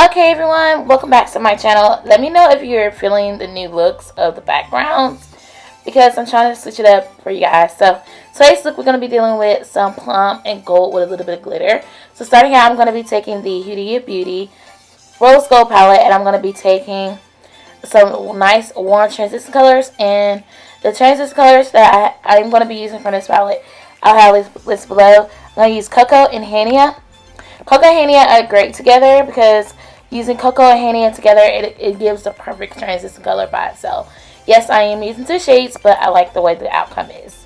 Okay everyone, welcome back to my channel. Let me know if you're feeling the new looks of the backgrounds because I'm trying to switch it up for you guys. So today's look we're going to be dealing with some plum and gold with a little bit of glitter. So starting out, I'm going to be taking the Huda Beauty Rose Gold palette and I'm going to be taking some nice warm transition colors. And the transition colors that I'm going to be using from this palette, I'll have lists below. I'm going to use Cocoa and Hania. Cocoa and Hania are great together because using Cocoa and Hania together, it gives the perfect transition color by itself. Yes, I am using two shades, but I like the way the outcome is.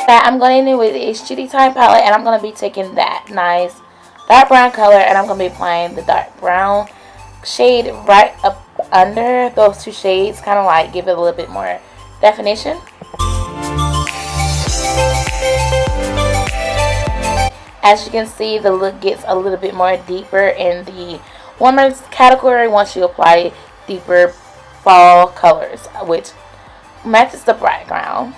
I'm going in with the HGD Time palette, and I'm going to be taking that nice dark brown color, and I'm going to be applying the dark brown shade right up under those two shades, kind of like give it a little bit more definition. As you can see, the look gets a little bit more deeper in the warmer category once you apply deeper fall colors, which matches the background.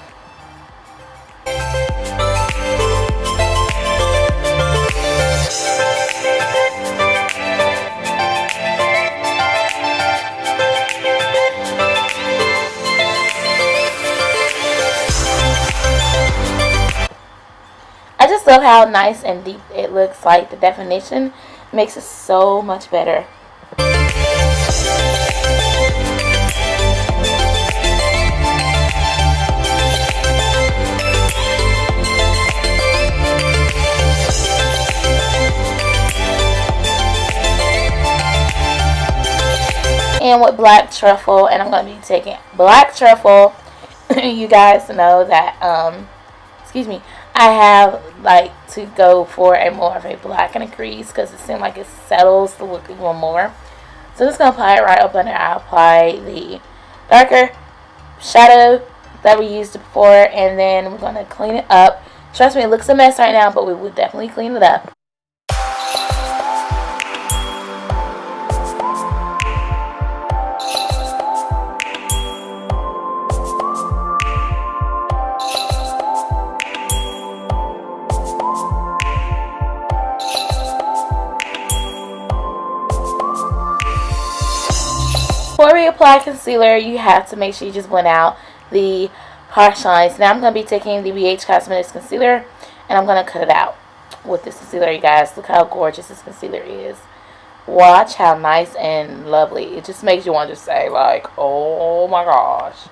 I just love how nice and deep it looks. Like the definition makes it so much better. And with black truffle, and I'm going to be taking black truffle. You guys know that excuse me, I have like to go for a more of a black and a crease because it seems like it settles the look even more. So I'm just going to apply it right up under. I apply the darker shadow that we used before, and then we're going to clean it up. Trust me, it looks a mess right now, but we will definitely clean it up. Before we apply concealer, you have to make sure you just blend out the harsh lines. Now I'm going to be taking the BH Cosmetics concealer and I'm going to cut it out with this concealer, you guys. Look how gorgeous this concealer is. Watch how nice and lovely. It just makes you want to say like, oh my gosh.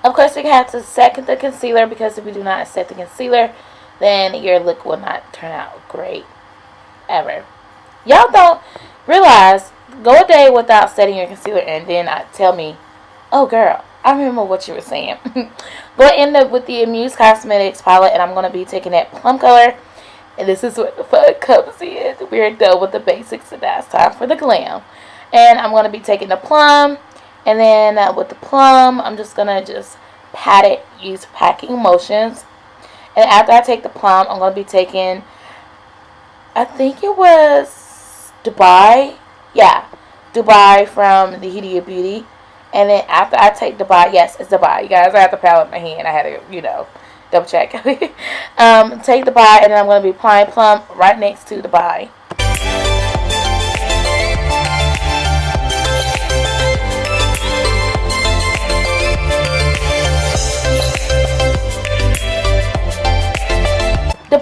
Of course, we have to set the concealer because if you do not set the concealer, then your look will not turn out great ever. Y'all don't realize, go a day without setting your concealer and then tell me, oh girl, I remember what you were saying. Go in with the Amuse Cosmetics palette, and I'm going to be taking that plum color. And this is what the fun comes in. We're done with the basics, and now it's time for the glam. And I'm going to be taking the plum. And then with the plum, I'm just going to pat it, use packing motions. And after I take the plum, I'm going to be taking, I think it was Dubai. Yeah, Dubai from the Huda Beauty. And then after I take Dubai, yes, it's Dubai. You guys, I have the palette in my hand. I had to, you know, double check. Take Dubai, and then I'm going to be applying plum right next to Dubai.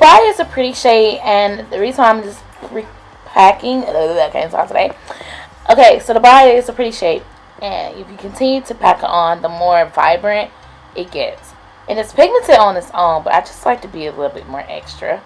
Dubai is a pretty shade, and the reason why I'm just repacking, I can't talk today. Okay, so Dubai is a pretty shade, and if you continue to pack it on, the more vibrant it gets. And it's pigmented on its own, but I just like to be a little bit more extra.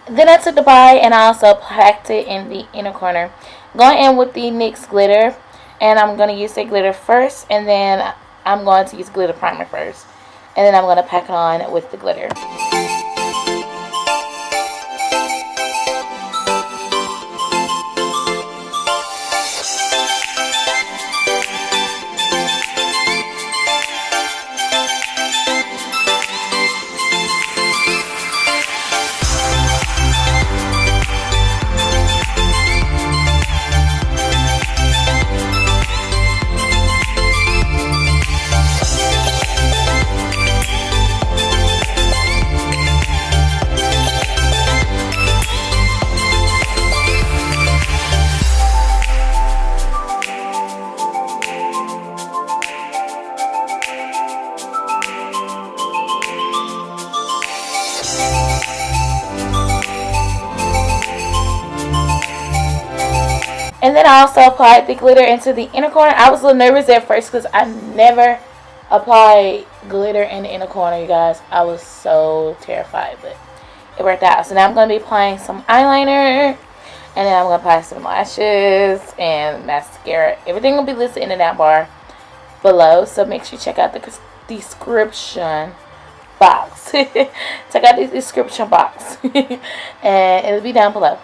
Then I took the Dubai and I also packed it in the inner corner. Going in with the NYX glitter, and I'm going to use the glitter first, and then I'm going to use glitter primer first, and then I'm going to pack it on with the glitter. And then I also applied the glitter into the inner corner. I was a little nervous at first because I never applied glitter in the inner corner, you guys. I was so terrified, but it worked out. So now I'm going to be applying some eyeliner, and then I'm going to apply some lashes and mascara. Everything will be listed in the down bar below, so make sure you check out the description box. Check out the description box, and it'll be down below.